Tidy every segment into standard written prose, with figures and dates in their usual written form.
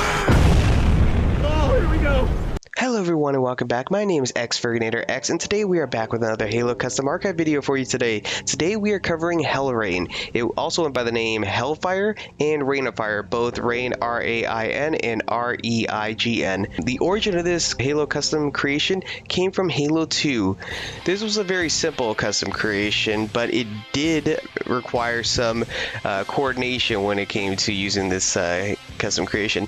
Oh, here we go. Hello everyone and welcome back. My name is XXsouldarkXX and today we are back with another Halo custom archive video for you today. Today we are covering Hellrain. It also went by the name Hellfire and Rain of Fire, both Rain R-A-I-N and R-E-I-G-N. The origin of this Halo custom creation came from Halo 2. This was a very simple custom creation, but it did require some coordination when it came to using this custom creation.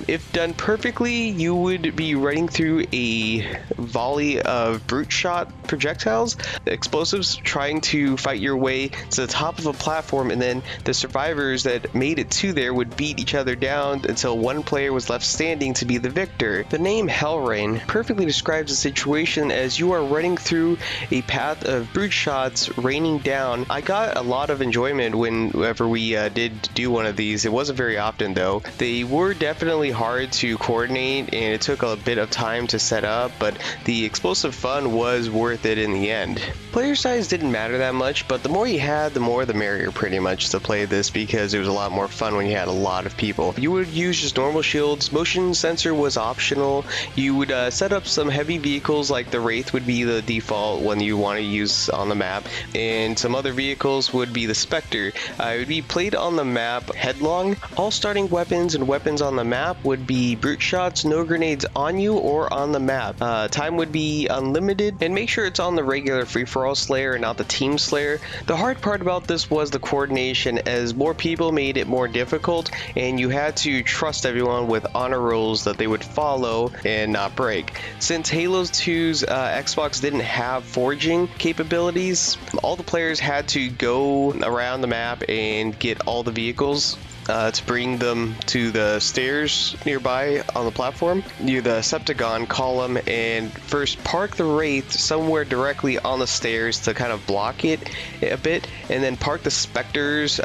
If done perfectly, you would be running through a volley of brute shot projectiles, explosives, trying to fight your way to the top of a platform, and then the survivors that made it to there would beat each other down until one player was left standing to be the victor. The name Hellrain perfectly describes the situation as you are running through a path of brute shots raining down. I got a lot of enjoyment whenever we did do one of these. It wasn't very often though. They were definitely hard to coordinate and it took a bit of time to set up, but the explosive fun was worth it in the end. Player size didn't matter that much, but the more you had, the more the merrier pretty much to play this, because it was a lot more fun when you had a lot of people. You would use just normal shields, motion sensor was optional, you would set up some heavy vehicles like the Wraith would be the default one you want to use on the map, and some other vehicles would be the Spectre. It would be played on the map Headlong. All starting weapons and weapons on the map would be brute shots, no grenades on you or on the map. Time would be unlimited, and make sure it's on the regular free-for-all Slayer and not the team Slayer. The hard part about this was the coordination, as more people made it more difficult and you had to trust everyone with honor rules that they would follow and not break. Since Halo 2's Xbox didn't have forging capabilities, all the players had to go around the map and get all the vehicles to bring them to the stairs nearby on the platform near the Septagon column, and first park the Wraith somewhere directly on the stairs to kind of block it a bit, and then park the Spectres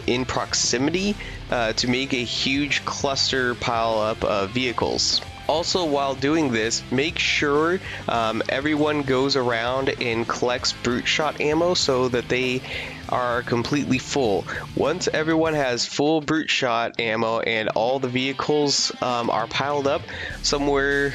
in proximity to make a huge cluster pile up of vehicles. Also, while doing this, make sure everyone goes around and collects brute shot ammo so that they are completely full. Once everyone has full brute shot ammo and all the vehicles are piled up somewhere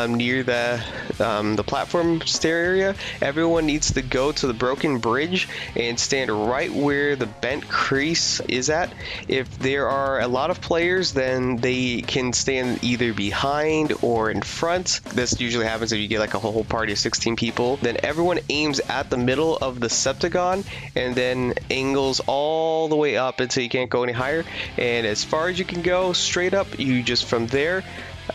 near the platform stair area, everyone needs to go to the broken bridge and stand right where the bent crease is at. If there are a lot of players, then they can stand either behind or in front. This usually happens if you get like a whole party of 16 people. Then everyone aims at the middle of the Septagon and then angles all the way up until you can't go any higher, and as far as you can go straight up, you just from there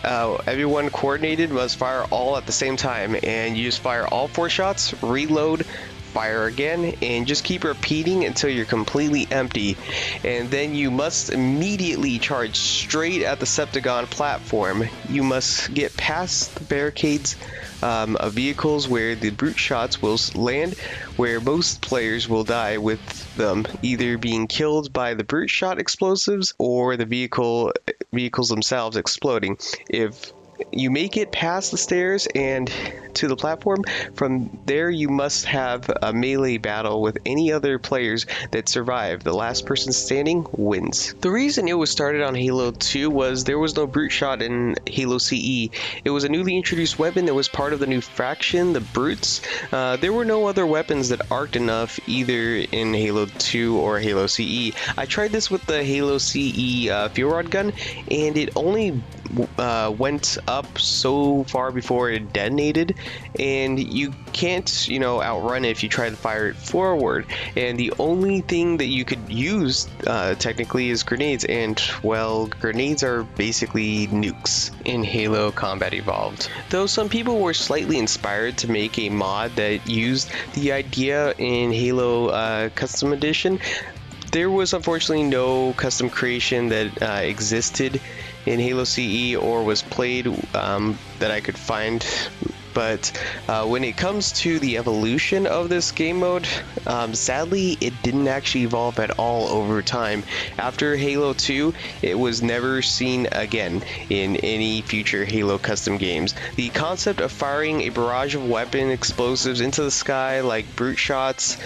everyone coordinated must fire all at the same time, and you just fire all 4 shots, reload, fire again, and just keep repeating until you're completely empty. And then you must immediately charge straight at the Septagon platform. You must get past the barricades of vehicles where the brute shots will land, where most players will die with them either being killed by the brute shot explosives or the vehicles themselves exploding. If you make it past the stairs and to the platform, from there you must have a melee battle with any other players that survive. The last person standing wins. The reason it was started on Halo 2 was there was no brute shot in Halo CE. It was a newly introduced weapon that was part of the new faction, the Brutes. There were no other weapons that arced enough either in Halo 2 or Halo CE. I tried this with the Halo CE fuel rod gun, and it only went up so far before it detonated, and you can't outrun it if you try to fire it forward. And the only thing that you could use technically is grenades, and well, grenades are basically nukes in Halo Combat Evolved. Though some people were slightly inspired to make a mod that used the idea in Halo Custom Edition, there was unfortunately no custom creation that existed in Halo CE or was played that I could find. But when it comes to the evolution of this game mode, sadly it didn't actually evolve at all over time. After Halo 2, it was never seen again in any future Halo custom games. The concept of firing a barrage of weapon explosives into the sky like brute shots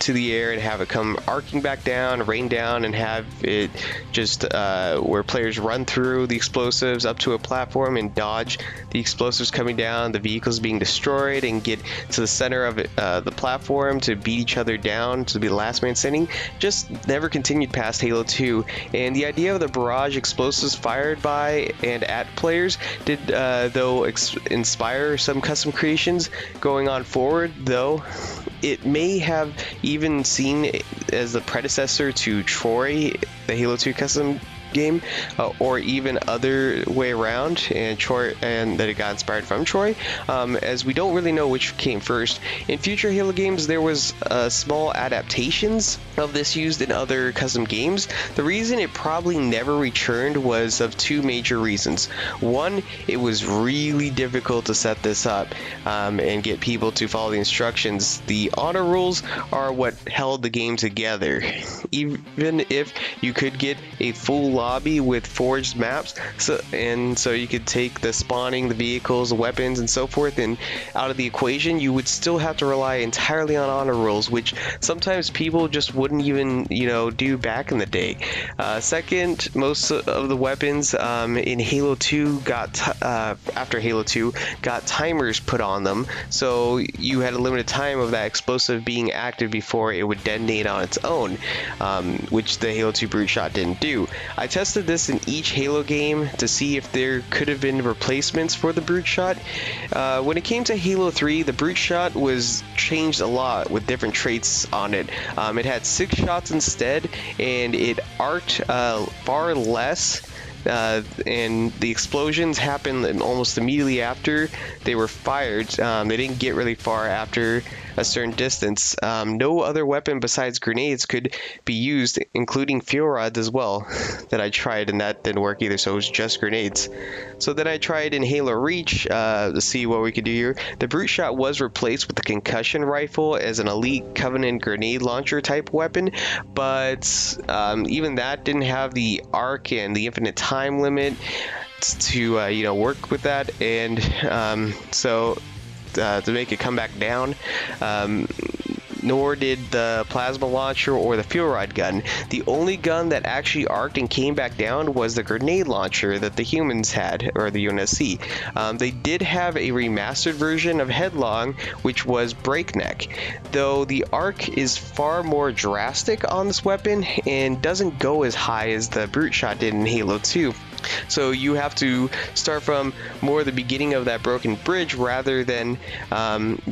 to the air and have it come arcing back down, rain down, and have it just where players run through the explosives up to a platform and dodge the explosives coming down, the vehicles being destroyed, and get to the center of the platform to beat each other down to be the last man standing, just never continued past Halo 2. And the idea of the barrage explosives fired by and at players did though inspire some custom creations going on forward, though it may have even seen as the predecessor to Troy, the Halo 2 custom game, or even other way around, and that it got inspired from Troy, as we don't really know which came first. In future Halo games, there was small adaptations of this used in other custom games. The reason it probably never returned was of two major reasons. One, it was really difficult to set this up and get people to follow the instructions. The honor rules are what held the game together. Even if you could get a full lobby with forged maps, so you could take the spawning, the vehicles, the weapons, and so forth, and out of the equation, you would still have to rely entirely on honor rules, which sometimes people just wouldn't even do back in the day. Second, most of the weapons in Halo 2 after Halo 2 got timers put on them, so you had a limited time of that explosive being active before it would detonate on its own, which the Halo 2 Brute Shot didn't do. I tested this in each Halo game to see if there could have been replacements for the Brute Shot. When it came to Halo 3, the Brute Shot was changed a lot with different traits on it. It had 6 shots instead, and it arced far less. And the explosions happened almost immediately after they were fired. They didn't get really far after a certain distance. No other weapon besides grenades could be used, including fuel rods as well, that I tried, and that didn't work either, so it was just grenades. So then I tried in Halo Reach to see what we could do here. The Brute Shot was replaced with the concussion rifle as an elite Covenant grenade launcher type weapon, but even that didn't have the arc and the infinite time limit to work with that, and so to make it come back down, nor did the plasma launcher or the fuel rod gun. The only gun that actually arced and came back down was the grenade launcher that the humans had, or the UNSC. They did have a remastered version of Headlong, which was Breakneck, though the arc is far more drastic on this weapon and doesn't go as high as the Brute Shot did in Halo 2. So you have to start from more the beginning of that broken bridge rather than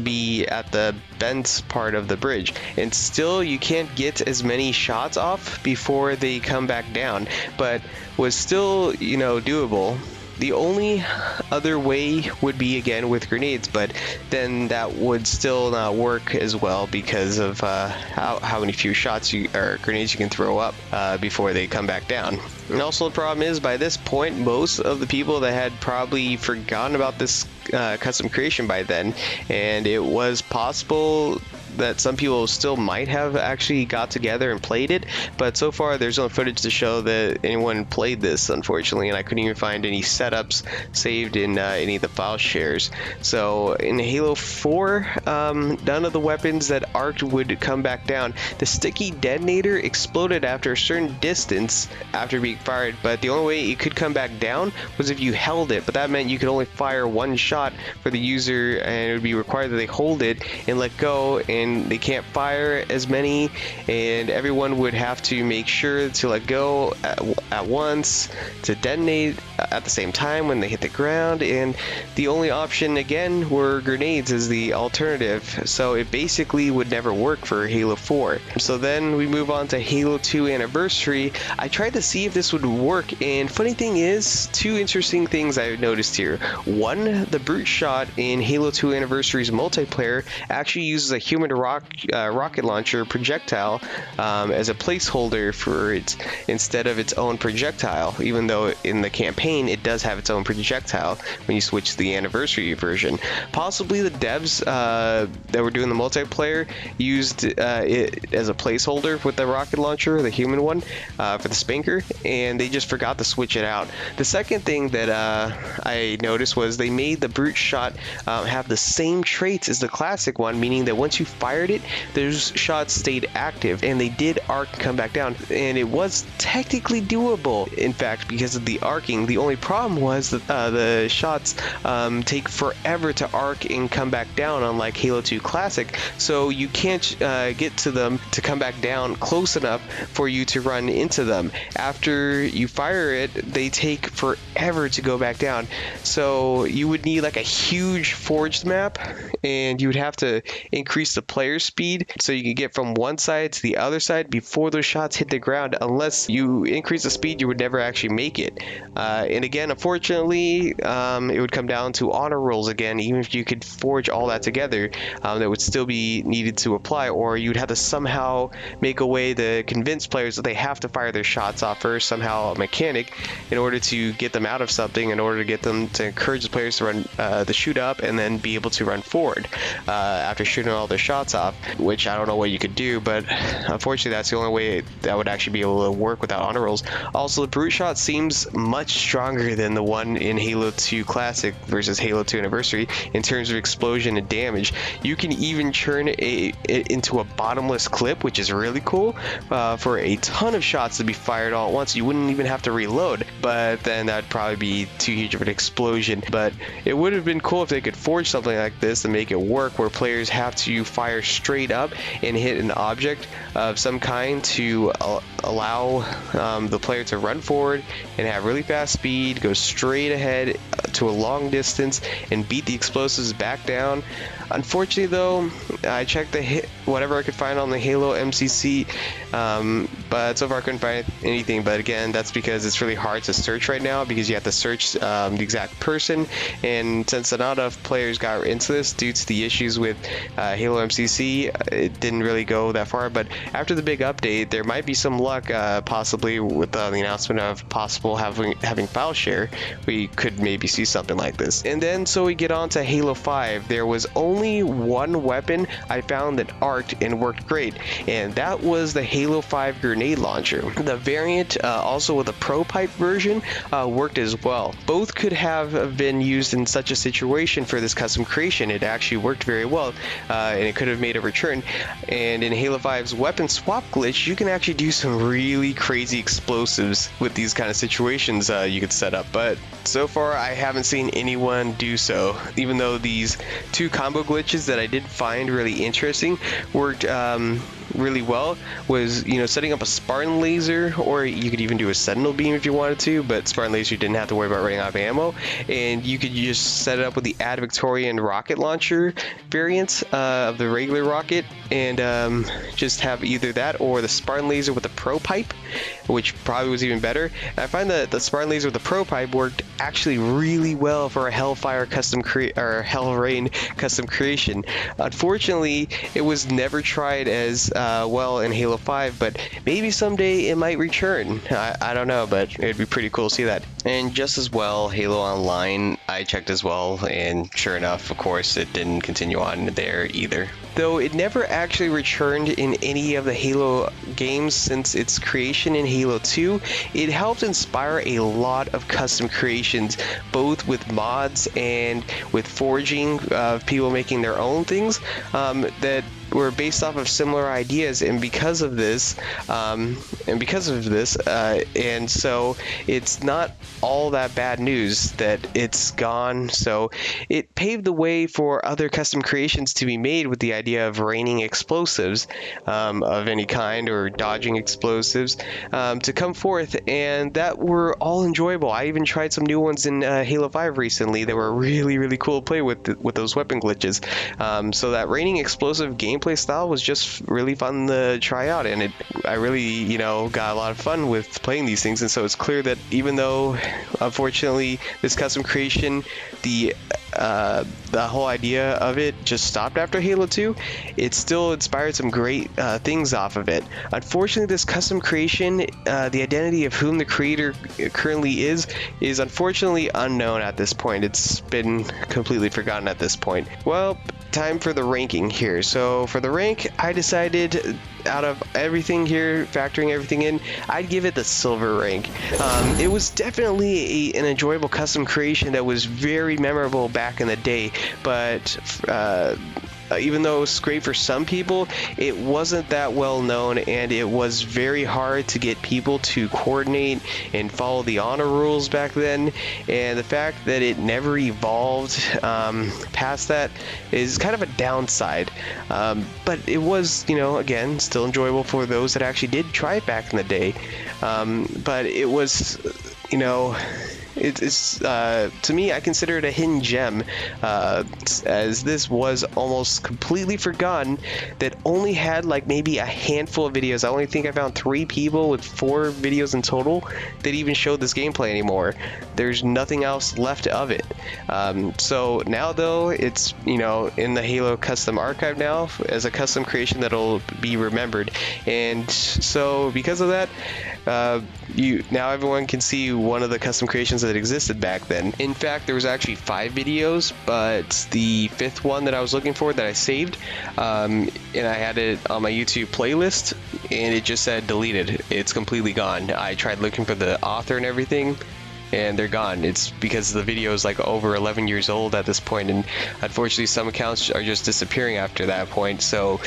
be at the bent part of the bridge. And still you can't get as many shots off before they come back down, but was still, doable. The only other way would be again with grenades, but then that would still not work as well because of how many few shots or grenades you can throw up before they come back down. And also the problem is, by this point, most of the people that had probably forgotten about this custom creation by then, and it was possible that some people still might have actually got together and played it, but so far there's no footage to show that anyone played this, unfortunately, and I couldn't even find any setups saved in any of the file shares. So in Halo 4, none of the weapons that arced would come back down. The sticky detonator exploded after a certain distance after being fired, but the only way it could come back down was if you held it, but that meant you could only fire one shot for the user, and it would be required that they hold it and let go, and they can't fire as many, and everyone would have to make sure to let go at once to detonate at the same time when they hit the ground, and the only option again were grenades as the alternative, so it basically would never work for Halo 4. So then we move on to Halo 2 Anniversary. I tried to see if this would work, and funny thing is, two interesting things I noticed here. One, the Brute Shot in Halo 2 Anniversary's multiplayer actually uses a human rocket launcher projectile as a placeholder for it instead of its own projectile, even though in the campaign it does have its own projectile when you switch to the Anniversary version. Possibly the devs that were doing the multiplayer used it as a placeholder with the rocket launcher, the human one, for the spanker, and they just forgot to switch it out. The second thing that I noticed was they made the Brute Shot have the same traits as the classic one, meaning that once you fired it, those shots stayed active and they did arc and come back down, and it was technically doable. In fact, because of the arcing, the only problem was that the shots take forever to arc and come back down, unlike Halo 2 Classic, so you can't get to them to come back down close enough for you to run into them. After you fire it, they take forever to go back down, so you would need like a huge forged map, and you would have to increase the player speed so you could get from one side to the other side before those shots hit the ground. Unless you increase the speed, you would never actually make it. And again, unfortunately, it would come down to honor rolls again. Even if you could forge all that together, that would still be needed to apply, or you'd have to somehow make a way to convince players that they have to fire their shots off first, somehow a mechanic, in order to get them out of something, in order to get them to encourage the players to run the shoot up and then be able to run forward after shooting all their shots off, which I don't know what you could do, but unfortunately that's the only way that would actually be able to work without honor rolls. Also, the brute shot seems much stronger than the one in Halo 2 Classic versus Halo 2 Anniversary in terms of explosion and damage. You can even churn it into a bottomless clip, which is really cool, for a ton of shots to be fired all at once. You wouldn't even have to reload, but then that'd probably be too huge of an explosion. But it would have been cool if they could forge something like this and make it work, where players have to fire straight up and hit an object of some kind to allow the player to run forward and have really fast speed, go straight ahead to a long distance and beat the explosives back down. Unfortunately though, I checked whatever I could find on the Halo MCC, but so far I couldn't find anything. But again, that's because it's really hard to search right now, because you have to search the exact person, and since not enough players got into this due to the issues with Halo MCC, it didn't really go that far. But after the big update, there might be some luck, possibly with the announcement of possible having file share, we could maybe see something like this. And then so we get on to Halo 5. There was only one weapon I found that arced and worked great, and that was the Halo 5 grenade launcher. The variant, also with a pro pipe version, worked as well. Both could have been used in such a situation for this custom creation. It actually worked very well, and it could have made a return. And in Halo 5's weapon swap glitch, you can actually do some really crazy explosives with these kind of situations you could set up, but so far I haven't seen anyone do so, even though these two combo glitches that I did find really interesting worked really well. Was, you know, setting up a Spartan laser, or you could even do a Sentinel beam if you wanted to, but Spartan laser you didn't have to worry about running out of ammo, and you could just set it up with the Ad Victorian rocket launcher variant of the regular rocket, and just have either that or the Spartan laser with the pro pipe, which probably was even better. And I find that the Spartan laser with the pro pipe worked actually really well for a Hellfire custom or Hellrain custom creation. Unfortunately, it was never tried as well in Halo 5, but maybe someday it might return. I don't know, but it'd be pretty cool to see that. And just as well, Halo Online, I checked as well, and sure enough, of course, it didn't continue on there either. Though it never actually returned in any of the Halo games since its creation in Halo 2, it helped inspire a lot of custom creations, both with mods and with forging of people making their own things that were based off of similar ideas. And because of this, and so it's not all that bad news that it's gone. So it paved the way for other custom creations to be made with the idea of raining explosives of any kind, or dodging explosives, to come forth, and that were all enjoyable. I even tried some new ones in Halo 5 recently that were really, really cool to play with those weapon glitches. So that raining explosive gameplay style was just really fun to try out, and I really, you know, got a lot of fun with playing these things. And so it's clear that even though unfortunately this custom creation, the whole idea of it just stopped after Halo 2, it still inspired some great things off of it. Unfortunately, this custom creation, the identity of whom the creator currently is unfortunately unknown at this point. It's been completely forgotten at this point. Well, time for the ranking here. So for the rank, I decided, out of everything here, factoring everything in, I'd give it the silver rank. It was definitely an enjoyable custom creation that was very memorable back in the day, but even though it was great for some people, it wasn't that well known, and it was very hard to get people to coordinate and follow the honor rules back then. And the fact that it never evolved past that is kind of a downside. But it was, you know, again, still enjoyable for those that actually did try it back in the day. But it was, you know, it's to me, I consider it a hidden gem, as this was almost completely forgotten, that only had like maybe a handful of videos. I only think I found 3 people with 4 videos in total that even showed this gameplay anymore. There's nothing else left of it. So now though, it's, you know, in the Halo custom archive now as a custom creation that'll be remembered. And so because of that, now everyone can see one of the custom creations that existed back then. In fact, there was actually 5 videos, but the 5th one that I was looking for that I saved, and I had it on my YouTube playlist, and it just said deleted. It's completely gone. I tried looking for the author and everything, and they're gone. It's because the video is like over 11 years old at this point, and unfortunately some accounts are just disappearing after that point. So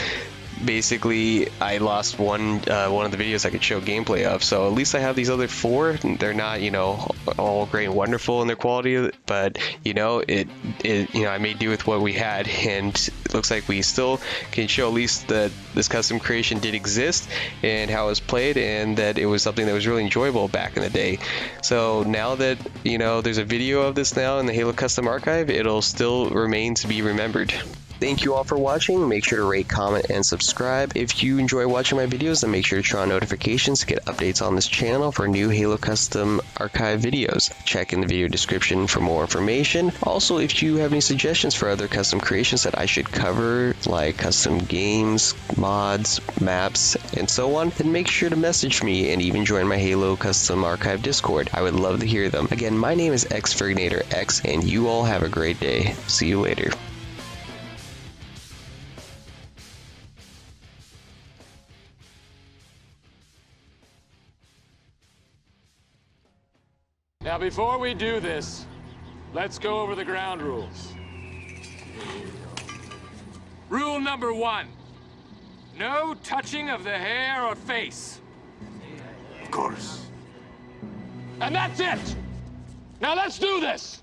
basically I lost one of the videos I could show gameplay of. So at least I have these other 4. They're not, you know, all great and wonderful in their quality, but you know, it you know, I made do with what we had, and it looks like we still can show at least that this custom creation did exist and how it was played, and that it was something that was really enjoyable back in the day. So now that, you know, there's a video of this now in the Halo custom archive, it'll still remain to be remembered. Thank you all for watching. Make sure to rate, comment, and subscribe. If you enjoy watching my videos, then make sure to turn on notifications to get updates on this channel for new Halo Custom Archive videos. Check in the video description for more information. Also, if you have any suggestions for other custom creations that I should cover, like custom games, mods, maps, and so on, then make sure to message me and even join my Halo Custom Archive Discord. I would love to hear them. Again, my name is XXsouldarkXX, and you all have a great day. See you later. Now, before we do this, let's go over the ground rules. Rule number 1, no touching of the hair or face. Of course. And that's it! Now let's do this!